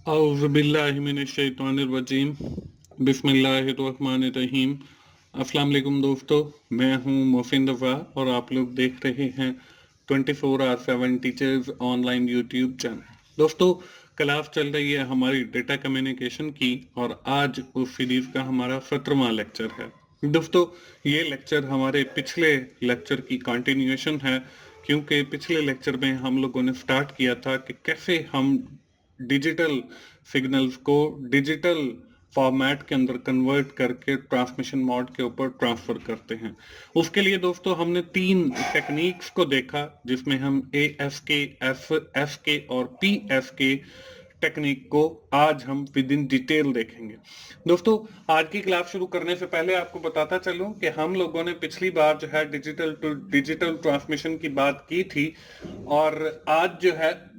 औज़ुबिल्लाहिमिनश्शैतानिर्रजीम बिस्मिल्लाहिर्रहमानिर्रहीम। अस्सलाम वालेकुम दोस्तों, मैं हूं मोहसिन रज़ा और आप लोग देख रहे हैं 24/7 टीचर्स ऑनलाइन यूट्यूब चैनल। दोस्तों, क्लास चल रही है हमारी डेटा कम्युनिकेशन की और आज उस सीरीज का हमारा 17वां लेक्चर है। दोस्तों, ये लेक्चर हमारे पिछले लेक्चर की कंटिन्यूएशन है, क्योंकि पिछले लेक्चर में हम लोगों ने स्टार्ट किया था कि कैसे हम डिजिटल सिग्नल्स को डिजिटल फॉर्मेट के अंदर कन्वर्ट करके ट्रांसमिशन मोड के ऊपर ट्रांसफर करते हैं। उसके लिए दोस्तों हमने 3 टेक्निक्स को देखा, जिसमें हम ASK, FSK और PSK टेक्निक को आज हम विद इन डिटेल देखेंगे। दोस्तों, आज की क्लास शुरू करने से पहले आपको बताता चलूं कि हम लोगों ने पिछली बार जो है डिजिटल टू डिजिटल ट्रांसमिशन की बात की थी और आज जो है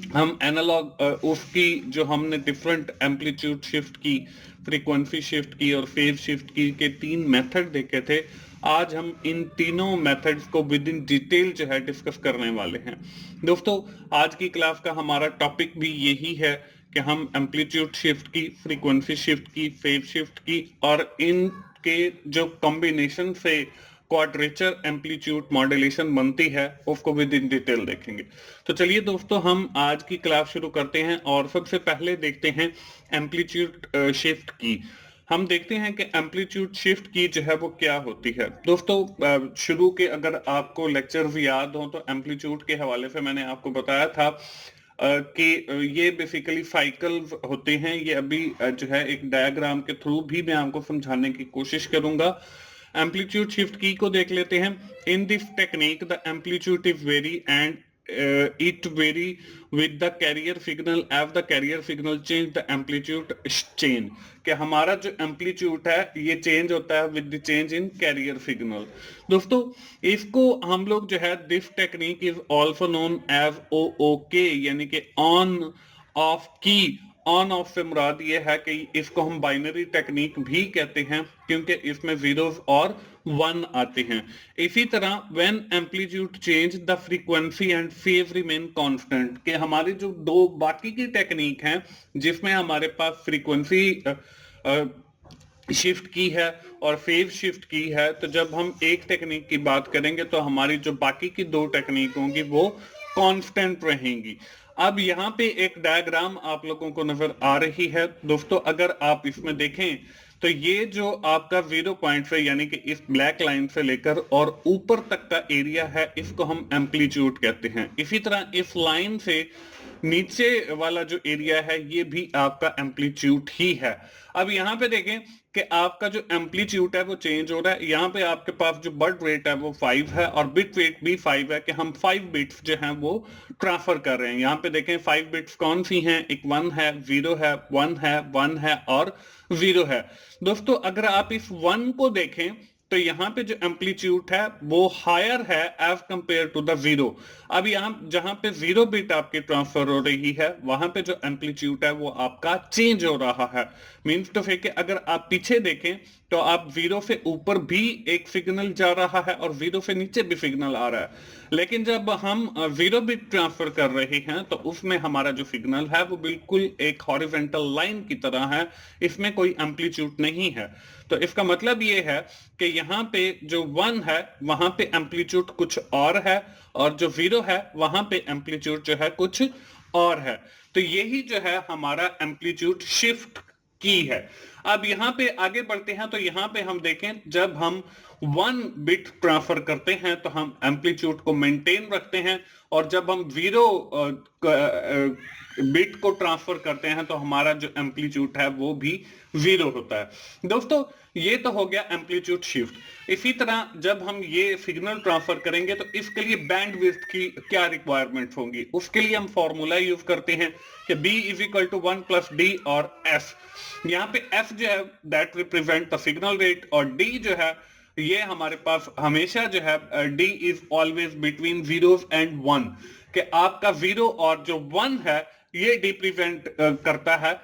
हम एनालॉग उसकी जो हमने डिफरेंट एम्पलीट्यूड शिफ्ट की, फ्रीक्वेंसी शिफ्ट की और फेज शिफ्ट की के 3 मेथड देखे थे। आज हम इन तीनों मेथड्स को विद इन डिटेल जो है डिस्कस करने वाले हैं। दोस्तों, आज की क्लास का हमारा टॉपिक भी यही है कि हम एम्पलीट्यूड शिफ्ट की, फ्रीक्वेंसी शिफ्ट की, फेज शिफ्ट की और इनके जो कॉम्बिनेशन से क्वाड्रेचर एम्पलीट्यूड मॉड्यूलेशन बनती है उसको विद इन डिटेल देखेंगे। तो चलिए दोस्तों, हम आज की क्लास शुरू करते हैं और सबसे पहले देखते हैं एम्पलीट्यूड शिफ्ट की। हम देखते हैं कि एम्पलीट्यूड शिफ्ट की जो है वो क्या होती है। दोस्तों, शुरू के अगर आपको लेक्चर्स याद हो तो एम्पलीट्यूड के हवाले से मैंने आपको बताया था कि ये बेसिकली साइकिल्स होते हैं। ये अभी जो है एक डायग्राम के थ्रू भी मैं आपको समझाने की कोशिश करूंगा। एम्पलीट्यूड शिफ्ट की को देख लेते हैं। In this technique the amplitude is very and it vary with the carrier signal as the carrier signal change the amplitude change। कि हमारा जो एम्पलीट्यूड है ये चेंज होता है with the change in carrier signal. दोस्तों, इसको हम लोग जो है this technique is also known as OOK, यानी कि ऑन ऑफ की। ऑन ऑफ से मुराद ये है कि इसको हम बाइनरी टेक्निक भी कहते हैं, क्योंकि इसमें जीरोस और 1 आते हैं। इसी तरह when amplitude change the frequency and phase remain constant, कि हमारी जो दो बाकी की टेक्निक हैं जिसमें हमारे पास फ्रीक्वेंसी शिफ्ट की है और फेज शिफ्ट की है, तो जब हम एक टेक्निक की बात करेंगे तो हमारी जो बाकी की 2 टेक्निक होंगी वो कांस्टेंट रहेंगी। अब यहाँ पे एक डायग्राम आप लोगों को नजर आ रही है। दोस्तों, अगर आप इसमें देखें तो ये जो आपका 0 पॉइंट से, यानी कि इस ब्लैक लाइन से लेकर और ऊपर तक का एरिया है, इसको हम एम्पलीट्यूड कहते हैं। इसी तरह इस लाइन से नीचे वाला जो एरिया है ये भी आपका एम्पलीट्यूड ही है। अब यहाँ पे देखें कि आपका जो एम्पलीट्यूड है वो चेंज हो रहा है। यहाँ पे आपके पास जो बर्ड रेट है वो 5 है और बिट रेट भी 5 है, कि हम 5 बिट्स जो हैं वो ट्रांसफर कर रहे हैं। यहाँ पे देखें 5 बिट्स कौन सी हैं, एक 1 है, 0 है, 1 है, 1 है और 0 है। दोस्तों, अगर आप इस 1 को देखें तो यहाँ पे जो एम्पलीट्यूड है वो हायर है एज कंपेयर टू द 0। अब यहाँ जहां पे 0 बिट आपकी ट्रांसफर हो रही है वहां पे जो एम्पलीट्यूड है वो आपका चेंज हो रहा है। मीन्स तो है कि अगर आप पीछे देखें तो आप 0 से ऊपर भी एक सिग्नल जा रहा है और 0 से नीचे भी सिग्नल आ रहा है। लेकिन जब हम 0 बिट ट्रांसफर कर रहे हैं तो उसमें हमारा जो सिग्नल है वो बिल्कुल एक हॉरिजॉन्टल लाइन की तरह है, इसमें कोई एम्पलीट्यूड नहीं है। तो इसका मतलब ये है कि यहाँ पे जो 1 है वहां पे एम्पलीट्यूड कुछ और है और जो 0 है वहां पे एम्पलीट्यूड जो है कुछ और है। तो यही जो है हमारा एम्पलीट्यूड शिफ्ट की है। अब यहाँ पे आगे बढ़ते हैं तो यहाँ पे हम देखें, जब हम 1 बिट ट्रांसफर करते हैं तो हम एम्पलीट्यूड को मेंटेन रखते हैं और जब हम 0 बिट को ट्रांसफर करते हैं तो हमारा जो एम्पलीट्यूड है वो भी 0 होता है। दोस्तों, ये तो हो गया एम्पलीट्यूड शिफ्ट। इसी तरह जब हम ये सिग्नल ट्रांसफर करेंगे तो इसके लिए बैंडविड्थ की क्या रिक्वायरमेंट होंगी, उसके लिए हम फॉर्मूला यूज करते हैं कि B is equal to 1 plus D और F। यहाँ पे F जो है that represent the signal rate और D जो है ये हमारे पास हमेशा जो है D is always between 0 and 1, कि आपका 0 और जो 1 है ये रिप्रेजेंट करता है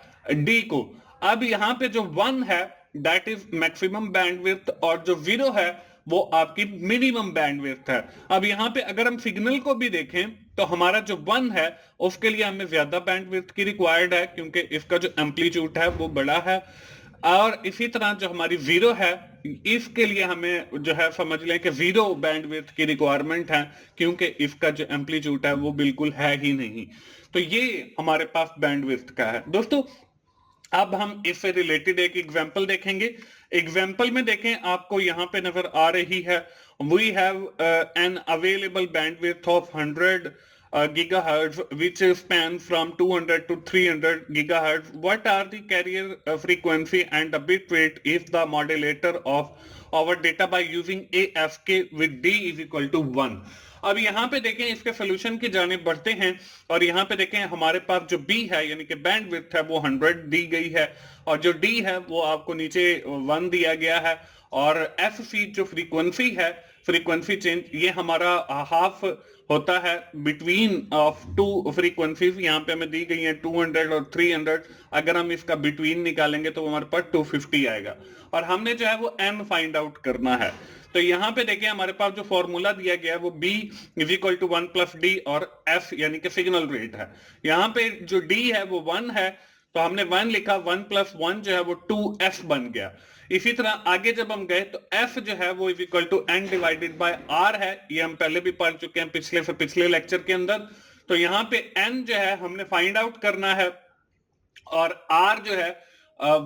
D को। अब यहाँ पे जो 1 है दैट इज मैक्सिमम बैंडविड्थ और जो 0 है वो आपकी मिनिमम बैंडविड्थ है। अब यहाँ पे अगर हम सिग्नल को भी देखें तो हमारा जो 1 है उसके लिए हमें ज्यादा बैंडविड्थ की रिक्वायर्ड है, क्योंकि इसका जो एम्पलीट्यूड है वो बड़ा है। और इसी तरह जो हमारी 0 है, इसके लिए हमें जो है समझ लें कि 0 बैंडविड्थ की रिक्वायरमेंट है, क्योंकि इसका जो एम्पलीट्यूड है वो बिल्कुल है ही नहीं। तो ये हमारे पास बैंडविड्थ का है दोस्तों। अब हम इससे रिलेटेड एक एग्जांपल देखेंगे। एग्जांपल में देखें, आपको यहाँ पे नजर आ रही है, we have an available bandwidth of 100 gigahertz which span from 200 to 300 gigahertz. What are the carrier frequency and the bit rate if the modulator of our data by using AFK with D is equal to 1. अब यहाँ पे देखें, इसके solution की जानिब बढ़ते हैं और यहाँ पे देखें हमारे पास जो B है यानी कि बैंडविड्थ है वो 100 दी गई है और जो D है वो आपको नीचे 1 दिया गया है और FC जो फ्रीक्वेंसी है, फ्रीक्वेंसी चेंज, ये हमारा हाफ होता है बिटवीन ऑफ टू फ्रीक्वेंसीज। यहाँ पे हमें दी गई है 200 और 300। अगर हम इसका बिटवीन निकालेंगे तो हमारे पास 250 आएगा और हमने जो है वो m फाइंड आउट करना है। तो यहाँ पे देखिए हमारे पास जो फॉर्मूला दिया गया है वो b is equal to 1 plus D और f यानी कि सिग्नल रेट है। यहाँ पे जो d है वो 1 है तो हमने 1 लिखा, 1 प्लस 1 जो है वो 2f बन गया। इसी तरह आगे जब हम गए तो f जो है वो is equal to n divided by r है। ये हम पहले भी पढ़ चुके हैं पिछले लेक्चर के अंदर। तो यहाँ पे n जो है हमने फाइंड आउट करना है और r जो है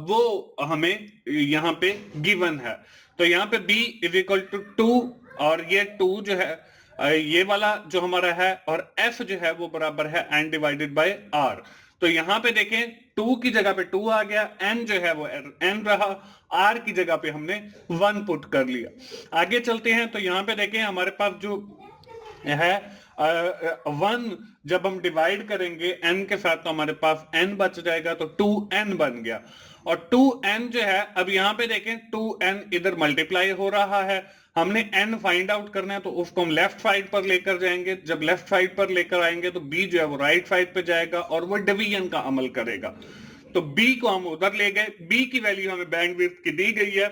वो हमें यहाँ पे गिवन है। तो यहाँ पे b इज इक्वल टू 2 और ये 2 जो है ये वाला जो हमारा है और f जो है वो बराबर है n डिवाइडेड बाय r। तो यहाँ पे देखें 2 की जगह पे 2 आ गया, n जो है वो n रहा, r की जगह पे हमने 1 पुट कर लिया। आगे चलते हैं तो यहाँ पे देखें हमारे पास जो है 1 जब हम डिवाइड करेंगे n के साथ तो हमारे पास n बच जाएगा, तो 2n बन गया। और 2n जो है, अब यहाँ पे देखें 2n इधर मल्टीप्लाई हो रहा है, हमने n फाइंड आउट करना है तो उसको हम लेफ्ट साइड पर लेकर जाएंगे। जब लेफ्ट साइड पर लेकर आएंगे तो b जो है वो राइट साइड पे जाएगा और वो डिवीजन का अमल करेगा। तो b को हम उधर ले गए, b की वैल्यू हमें बैंडविड्थ की दी गई है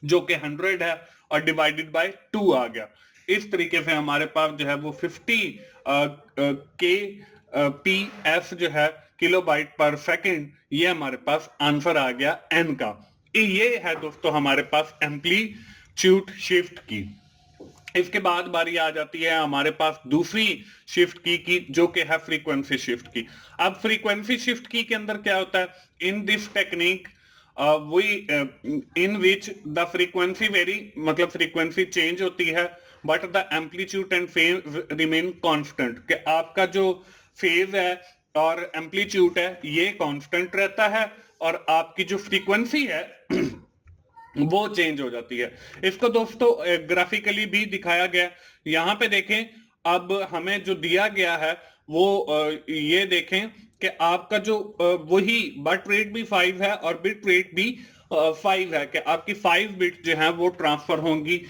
जो कि 100 है और डिवाइडेड बाय 2 आ गया। इस तरीके से हमारे पास जो है वो 50 kpf जो है किलोबाइट पर सेकंड, ये हमारे पास आंसर आ गया n का। ये है दोस्तों हमारे पास एम्पलीट्यूड शिफ्ट की। इसके बाद बारी आ जाती है हमारे पास दूसरी शिफ्ट की जो कि है फ्रीक्वेंसी शिफ्ट की। अब फ्रीक्वेंसी शिफ्ट की के अंदर क्या होता है, in this technique in which the frequency very, मतलब फ्रीक्वेंसी चेंज होती है but the amplitude and phase remain constant, कि आपका जो फेज है और एम्पलीट्यूड है ये कांस्टेंट रहता है और आपकी जो फ्रीक्वेंसी है वो चेंज हो जाती है। इसको दोस्तों ग्राफिकली भी दिखाया गया। यहाँ पे देखें, अब हमें जो दिया गया है वो ये देखें कि आपका जो वही बट रेट भी 5 है और बिट रेट भी 5 है, कि आपकी 5 बिट जो है वो ट्रांसफर होंगी।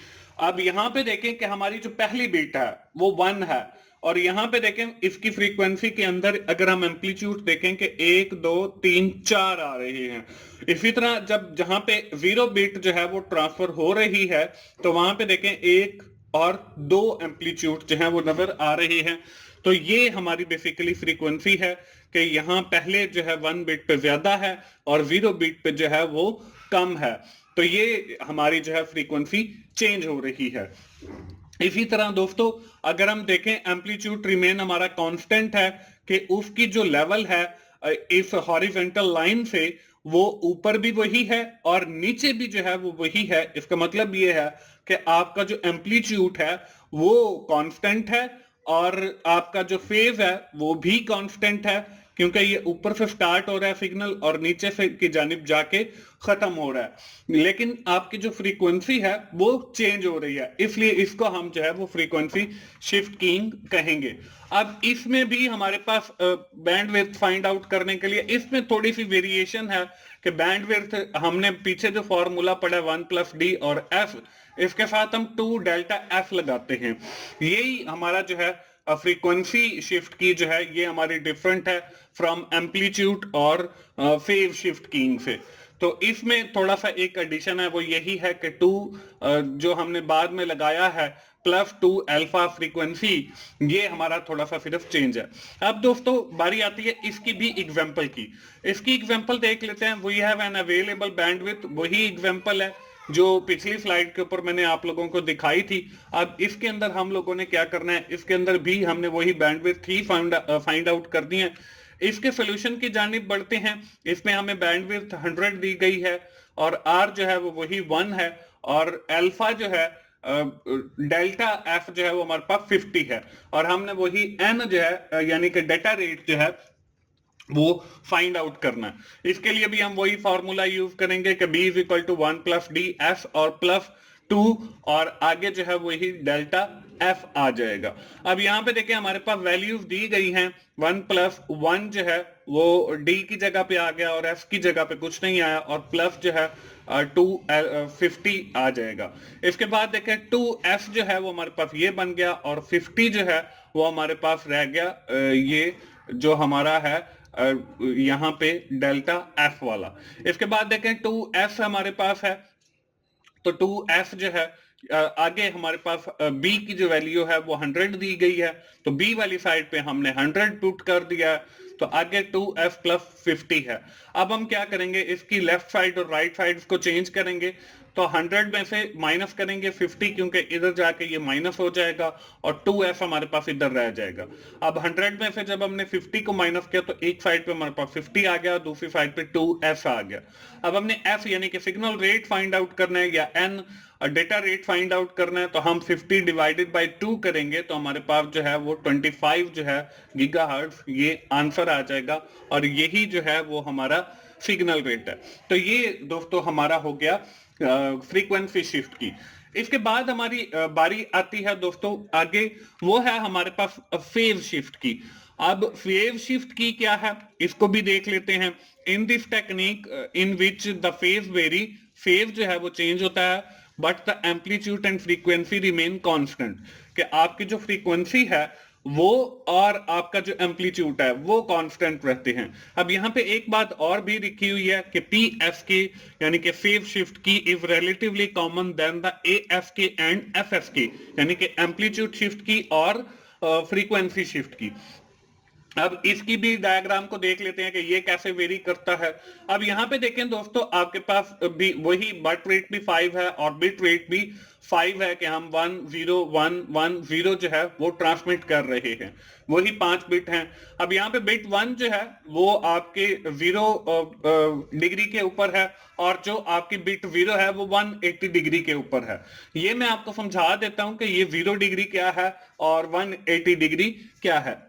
अब यहाँ पे देखें कि हमारी जो पहली बिट है वो 1 है और यहाँ पे देखें इसकी फ्रीक्वेंसी के अंदर अगर हम एम्पलीट्यूड देखें कि 1 2 3 4 आ रहे हैं। इसी तरह जब जहां पे 0 बिट जो है वो ट्रांसफर हो रही है तो वहां पे देखें 1 और 2 एम्पलीट्यूड जो है वो नजर आ रहे हैं। तो ये हमारी बेसिकली फ्रीक्वेंसी है कि यहाँ पहले जो है 1 बिट पे ज्यादा है और 0 बिट पे जो है वो कम है। तो ये हमारी जो है फ्रीक्वेंसी चेंज हो रही है। इसी तरह दोस्तों अगर हम देखें एम्पलीट्यूड रिमेन हमारा कांस्टेंट है, कि उसकी जो लेवल है इस हॉरिजॉन्टल लाइन से वो ऊपर भी वही है और नीचे भी जो है वो वही है। इसका मतलब ये है कि आपका जो एम्पलीट्यूड है वो कांस्टेंट है और आपका जो फेज है वो भी कांस्टेंट है, क्योंकि ये ऊपर से स्टार्ट हो रहा है सिग्नल और नीचे से की जानिब जाके खत्म हो रहा है, लेकिन आपकी जो फ्रीक्वेंसी है वो चेंज हो रही है, इसलिए इसको हम जो है वो फ्रीक्वेंसी शिफ्ट कीइंग कहेंगे। अब इसमें भी हमारे पास बैंडविड्थ फाइंड आउट करने के लिए इसमें थोड़ी सी वेरिएशन है कि बैंडविड्थ हमने पीछे जो फॉर्मूला पढ़ा 1 प्लस डी और एफ, इसके साथ हम 2 डेल्टा एफ लगाते हैं। यही हमारा जो है फ्रीक्वेंसी शिफ्ट की जो है ये हमारी डिफरेंट है फ्रॉम एम्पलीट्यूड और फेज शिफ्ट कीइंग से। तो इसमें थोड़ा सा एक एडिशन है, वो यही है कि 2 जो हमने बाद में लगाया है +2 अल्फा फ्रीक्वेंसी, ये हमारा थोड़ा सा सिर्फ चेंज है। अब दोस्तों बारी आती है इसकी भी एग्जांपल की। इसकी एग्जांपल देख लेते हैं। We have an available bandwidth, वही एग्जांपल है जो पिछली स्लाइड के ऊपर मैंने आप लोगों को दिखाई थी। अब इसके अंदर हम लोगों ने क्या करना है, इसके अंदर भी हमने वही बैंडविड्थ ही फाइंड आउट कर दी है। इसके सोल्यूशन की जानिब बढ़ते हैं। इसमें हमें बैंडविड्थ 100 दी गई है और आर जो है वो वही 1 है और अल्फा जो है डेल्टा एफ जो है वो हमारे पास 50 है और हमने वही एन जो है यानी कि डेटा रेट जो है वो फाइंड आउट करना है। इसके लिए भी हम वही फॉर्मूला यूज करेंगे कि b is equal to 1 plus D F और +2 और आगे जो है वही डेल्टा एफ आ जाएगा। अब यहाँ पे देखिए हमारे पास वैल्यूज दी गई हैं। 1 + 1 जो है वो d की जगह पे आ गया और f की जगह पे कुछ नहीं आया और प्लस जो है 250 आ जाएगा। इसके बाद देखें 2f जो है वो हमारे पास ये बन गया और 50 जो है वो हमारे पास रह गया ये जो हमारा है यहाँ पे डेल्टा एफ वाला। इसके बाद देखें 2f हमारे पास है तो 2f जो है आगे हमारे पास b की जो वैल्यू है वो 100 दी गई है तो b वाली साइड पे हमने 100 पुट कर दिया है तो आगे 2f + 50 है। अब हम क्या करेंगे, इसकी लेफ्ट साइड और राइट साइड को चेंज करेंगे तो 100 में से माइनस करेंगे 50 क्योंकि इधर जाके ये माइनस हो जाएगा और 2f हमारे पास इधर रह जाएगा। अब 100 में से जब हमने 50 को माइनस किया तो एक साइड पे हमारे पास 50 आ गया, दूसरी साइड पे 2f आ गया। अब हमने f यानी कि सिग्नल रेट फाइंड आउट करना है या n data rate find out करना है तो हम 50 डिवाइडेड बाय 2 करेंगे तो हमारे पास जो है वो 25 जो है गीगाहर्ट्ज ये आंसर आ जाएगा और यही जो है वो हमारा सिग्नल रेट है। तो ये दोस्तों हमारा हो गया फ्रीक्वेंसी शिफ्ट की। इसके बाद हमारी बारी आती है दोस्तों आगे, वो है हमारे पास फेज शिफ्ट की। अब फेज शिफ्ट की क्या है इसको भी देख लेते हैं। In this technique in which the phase very, phase जो है वो चेंज होता है but the amplitude and frequency remain constant, कि आपकी जो फ्रीक्वेंसी है वो और आपका जो एम्पलीट्यूड है वो कांस्टेंट रहते हैं। अब यहाँ पे एक बात और भी लिखी हुई है कि PSK यानी कि फेज शिफ्ट की is relatively common than the ASK and FSK यानी कि एम्पलीट्यूड शिफ्ट की और फ्रीक्वेंसी शिफ्ट की। अब इसकी भी डायग्राम को देख लेते हैं कि ये कैसे वेरी करता है। अब यहाँ पे देखें दोस्तों आपके पास भी वही बट रेट भी 5 है और बिट रेट भी 5 है कि हम 1 0 1 1 0 जो है वो ट्रांसमिट कर रहे हैं, वही 5 बिट हैं। अब यहाँ पे बिट 1 जो है वो आपके 0 डिग्री के ऊपर है और जो आपकी बिट 0 है वो 180 डिग्री के ऊपर है। ये मैं आपको समझा देता हूं कि ये 0 डिग्री क्या है और 180 डिग्री क्या है।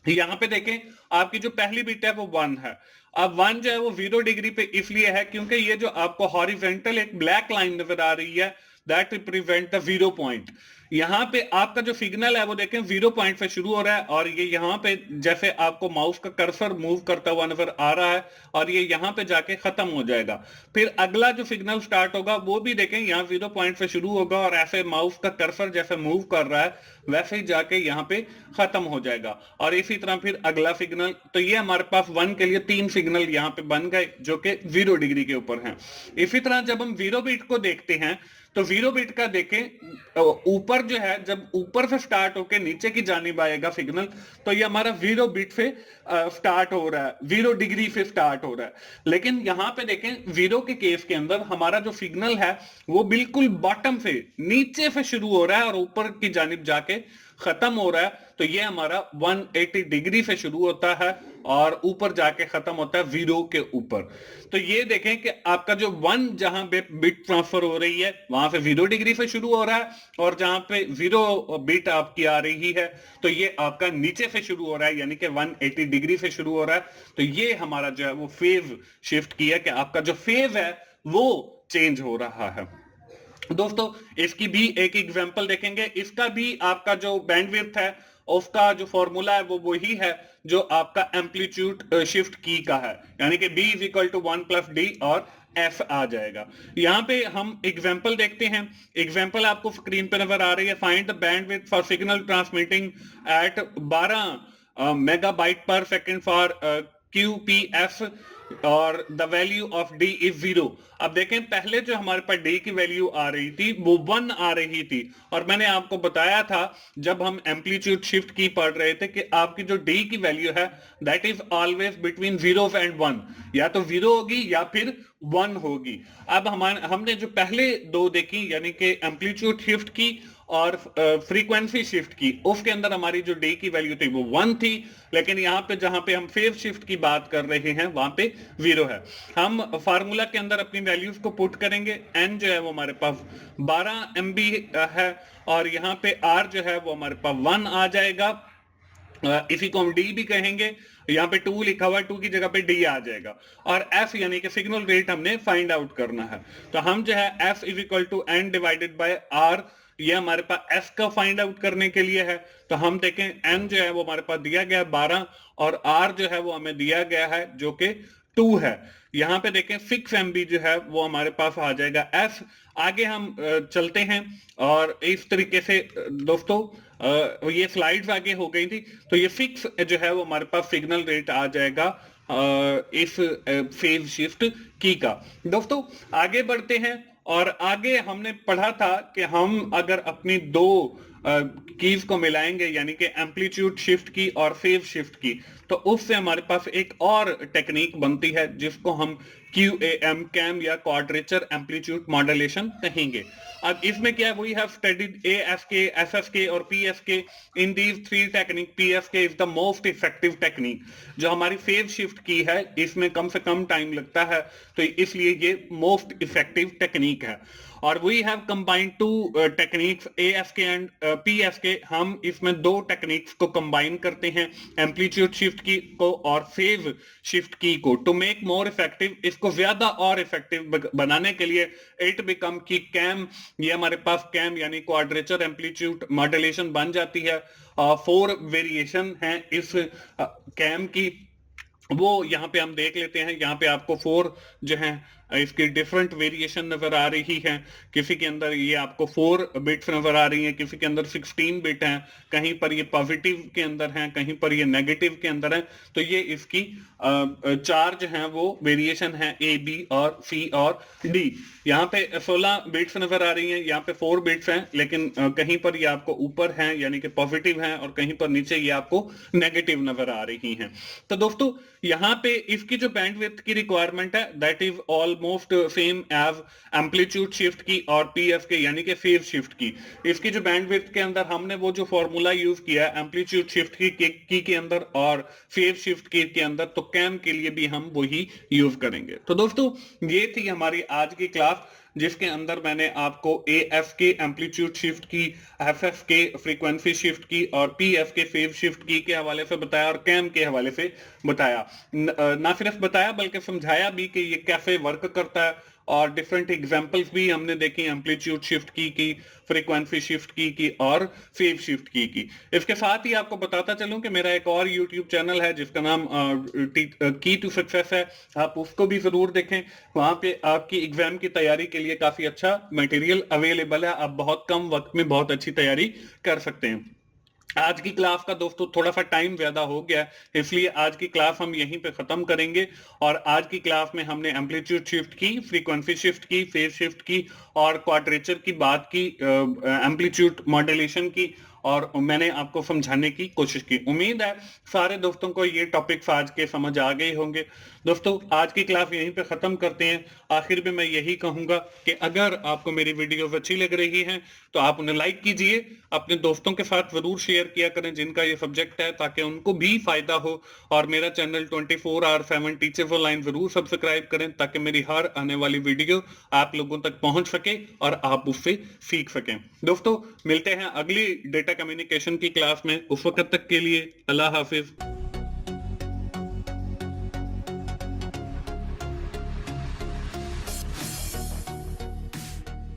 यहाँ पे देखें आपकी जो पहली बिट है वो 1 है। अब 1 जो है वो 0 डिग्री पे इसलिए है क्योंकि ये जो आपको हॉरिजॉन्टल एक ब्लैक लाइन नजर आ रही है दैट रिप्रेजेंट द 0 पॉइंट। यहाँ पे आपका जो सिग्नल है वो देखें 0 पॉइंट से शुरू हो रहा है और ये यहाँ पे जैसे आपको माउस का कर्सर मूव करता हुआ नजर आ रहा है और ये यहाँ पे जाके खत्म हो जाएगा। फिर अगला जो सिग्नल स्टार्ट होगा वो भी देखें यहाँ 0 पॉइंट से शुरू होगा और ऐसे माउस का कर्सर जैसे मूव कर रहा है वैसे ही जाके यहाँ पे खत्म हो जाएगा और इसी तरह फिर अगला सिग्नल। तो ये हमारे पास 1 के लिए 3 सिग्नल यहाँ पे बन गए जो कि 0 डिग्री के ऊपर हैं। इसी तरह जब हम 0 बिट को देखते हैं तो 0 बिट का देखें ऊपर जो है जब ऊपर से स्टार्ट होके नीचे की जानिब आएगा सिग्नल तो ये हमारा 0 बिट से स्टार्ट हो रहा है, 0 डिग्री से स्टार्ट हो रहा है। लेकिन यहाँ पे देखें 0 के केस के अंदर हमारा जो सिग्नल है वो बिल्कुल बॉटम से नीचे से शुरू हो रहा है और ऊपर की जानिब जाके खत्म हो रहा है। तो ये हमारा 180 डिग्री से शुरू होता है और ऊपर जाके खत्म होता है 0 के ऊपर। तो ये देखें कि आपका जो 1 जहां पे बिट ट्रांसफर हो रही है वहां पे 0 डिग्री से शुरू हो रहा है और जहां पे 0 बिट आपकी आ रही है तो ये आपका नीचे से शुरू हो रहा है यानी कि 180 डिग्री से शुरू हो रहा है। तो ये हमारा जो है वो फेज शिफ्ट की है कि आपका जो फेज है वो चेंज हो रहा है। दोस्तों इसकी भी एक एग्जांपल देखेंगे। इसका भी आपका जो बैंडविड्थ है उसका जो फॉर्मूला है वो वही है जो आपका एम्पलीट्यूड शिफ्ट की का है यानी कि b is equal to 1 + d और f आ जाएगा। यहाँ पे हम एग्जांपल देखते हैं। एग्जांपल आपको स्क्रीन पे नजर आ रही है। Find the bandwidth for signal transmitting at 12 megabyte per second for QPF और the value of D is 0। अब देखें पहले जो हमारे पास डी की वैल्यू आ रही थी वो 1 आ रही थी, और मैंने आपको बताया था जब हम एम्पलीट्यूड शिफ्ट की पढ़ रहे थे कि आपकी जो डी की वैल्यू है that is always between 0 and 1, या तो 0 होगी या फिर 1 होगी। अब हमने जो पहले दो देखी यानी कि एम्पलीट्यूड शिफ्ट की और फ्रीक्वेंसी शिफ्ट की, उसके अंदर हमारी जो डी की वैल्यू थी वो 1 थी, लेकिन यहाँ पे जहां पे हम फेज शिफ्ट की बात कर रहे हैं वहां पे 0 है। हम फार्मूला के अंदर अपनी वैल्यूज को पुट करेंगे। एन जो है वो हमारे पास 12 MB है, और यहाँ पे आर जो है वो हमारे पास 1 आ जाएगा। इसी को हम डी भी कहेंगे, यहाँ पे 2 लिखा हुआ है, 2 की जगह पे डी आ जाएगा। और एफ यानी कि सिग्नल रेट हमने फाइंड आउट करना है, तो हम जो है F is equal to N divided by R, ये हमारे पास एफ का फाइंड आउट करने के लिए है। तो हम देखें एन जो है वो हमारे पास दिया गया 12, और आर जो है वो हमें दिया गया है जो कि 2 है। यहाँ पे देखें 6 MB जो है वो हमारे पास आ जाएगा एफ। आगे हम चलते हैं, और इस तरीके से दोस्तों ये स्लाइड्स आगे हो गई थी, तो ये फिक्स जो है वो हमारे पास सिग्नल रेट आ जाएगा इस फेज शिफ्ट की का। दोस्तों आगे बढ़ते हैं, और आगे हमने पढ़ा था कि हम अगर अपनी दो कीज को मिलाएंगे यानी कि एम्पलीट्यूड शिफ्ट की और फेज शिफ्ट की, तो उससे हमारे पास एक और टेक्निक बनती है जिसको हम QAM कैम या क्वाड्रेचर एम्पलीट्यूड मॉड्यूलेशन कहेंगे। अब इसमें क्या है, we have studied ASK, FSK और PSK। In these three technique PSK is the most effective technique. जो हमारी फेज शिफ्ट की है इसमें कम से कम टाइम लगता है, तो इसलिए ये मोस्ट इफेक्टिव टेक्निक है। और we have combined two techniques ASK and PSK। हम इसमें दो टेक्निक्स को कंबाइन करते हैं, एम्पलीट्यूड शिफ्ट की को और फेज शिफ्ट की को, टू मेक मोर इफेक्टिव। इसको ज्यादा और इफेक्टिव बनाने के लिए इट बिकम की कैम, ये हमारे पास कैम यानी क्वाड्रेचर एम्पलीट्यूड मॉड्यूलेशन बन जाती है। 4 वेरिएशन है इस कैम की, वो यहाँ पे हम देख लेते हैं। यहाँ पे आपको 4 जो है इसकी डिफरेंट वेरिएशन नजर आ रही है। किसी के अंदर ये आपको 4 बिट्स नजर आ रही हैं, किसी के अंदर 16 बिट हैं, कहीं पर ये पॉजिटिव के अंदर हैं, कहीं पर ये नेगेटिव के अंदर है। तो ये इसकी 4 जो है वो वेरिएशन है, A, B और C और D। यहाँ पे 16 बिट्स नजर आ रही हैं, यहाँ पे 4 बिट्स हैं, लेकिन कहीं पर ये आपको ऊपर हैं यानी कि पॉजिटिव हैं, और कहीं पर नीचे ये आपको नेगेटिव नजर आ रही हैं। तो दोस्तों यहाँ पे इसकी जो बैंडविड्थ की रिक्वायरमेंट है that is almost same as amplitude shift की और PSK यानी कि फेज शिफ्ट की। इसकी जो बैंडविड्थ के अंदर हमने वो जो फॉर्मूला यूज किया है एम्पलीट्यूड शिफ्ट की के अंदर और फेज शिफ्ट की के अंदर, तो कैम के लिए भी हम वही यूज करेंगे। तो दोस्तों ये थी हमारी आज की क्लास, जिसके अंदर मैंने आपको ASK एम्पलीट्यूड शिफ्ट की, FSK फ्रीक्वेंसी शिफ्ट की और PSK फेज शिफ्ट की के हवाले से बताया, और कैम के हवाले से बताया। ना सिर्फ बताया बल्कि समझाया भी कि ये कैसे वर्क करता है, और डिफरेंट एग्जांपल्स भी हमने देखी एम्पलीट्यूड शिफ्ट की, फ्रीक्वेंसी शिफ्ट की और फेज शिफ्ट की। इसके साथ ही आपको बताता चलूं कि मेरा एक और यूट्यूब चैनल है जिसका नाम की टू सक्सेस है, आप उसको भी जरूर देखें। वहां पे आपकी एग्जाम की तैयारी के लिए काफी अच्छा मटेरियल अवेलेबल है, आप बहुत कम वक्त में बहुत अच्छी तैयारी कर सकते हैं। आज की क्लास का दोस्तों थोड़ा सा टाइम ज्यादा हो गया, इसलिए आज की क्लास हम यहीं पे खत्म करेंगे। और आज की क्लास में हमने एम्पलीट्यूड शिफ्ट की, फ्रीक्वेंसी शिफ्ट की, फेज शिफ्ट की और क्वाड्रेचर की बात की, एम्पलीट्यूड मॉड्यूलेशन की, और मैंने आपको समझाने की कोशिश की। उम्मीद है सारे दोस्तों को ये टॉपिक्स आज के समझ आ गए होंगे। दोस्तों आज की क्लास यहीं पे खत्म करते हैं। आखिर में मैं यही कहूंगा कि अगर आपको मेरी वीडियोस अच्छी लग रही हैं तो आप उन्हें लाइक कीजिए, अपने दोस्तों के साथ जरूर शेयर किया करें जिनका ये सब्जेक्ट है, ताकि उनको भी फायदा हो। और मेरा चैनल 24/7 टीचर्स ऑनलाइन जरूर सब्सक्राइब करें, ताकि मेरी हर आने वाली वीडियो आप लोगों तक पहुंच सके और आप उससे सीख सकें। दोस्तों मिलते हैं अगली डेटा कम्युनिकेशन की क्लास में, उस वक्त तक के लिए अल्लाह हाफिज।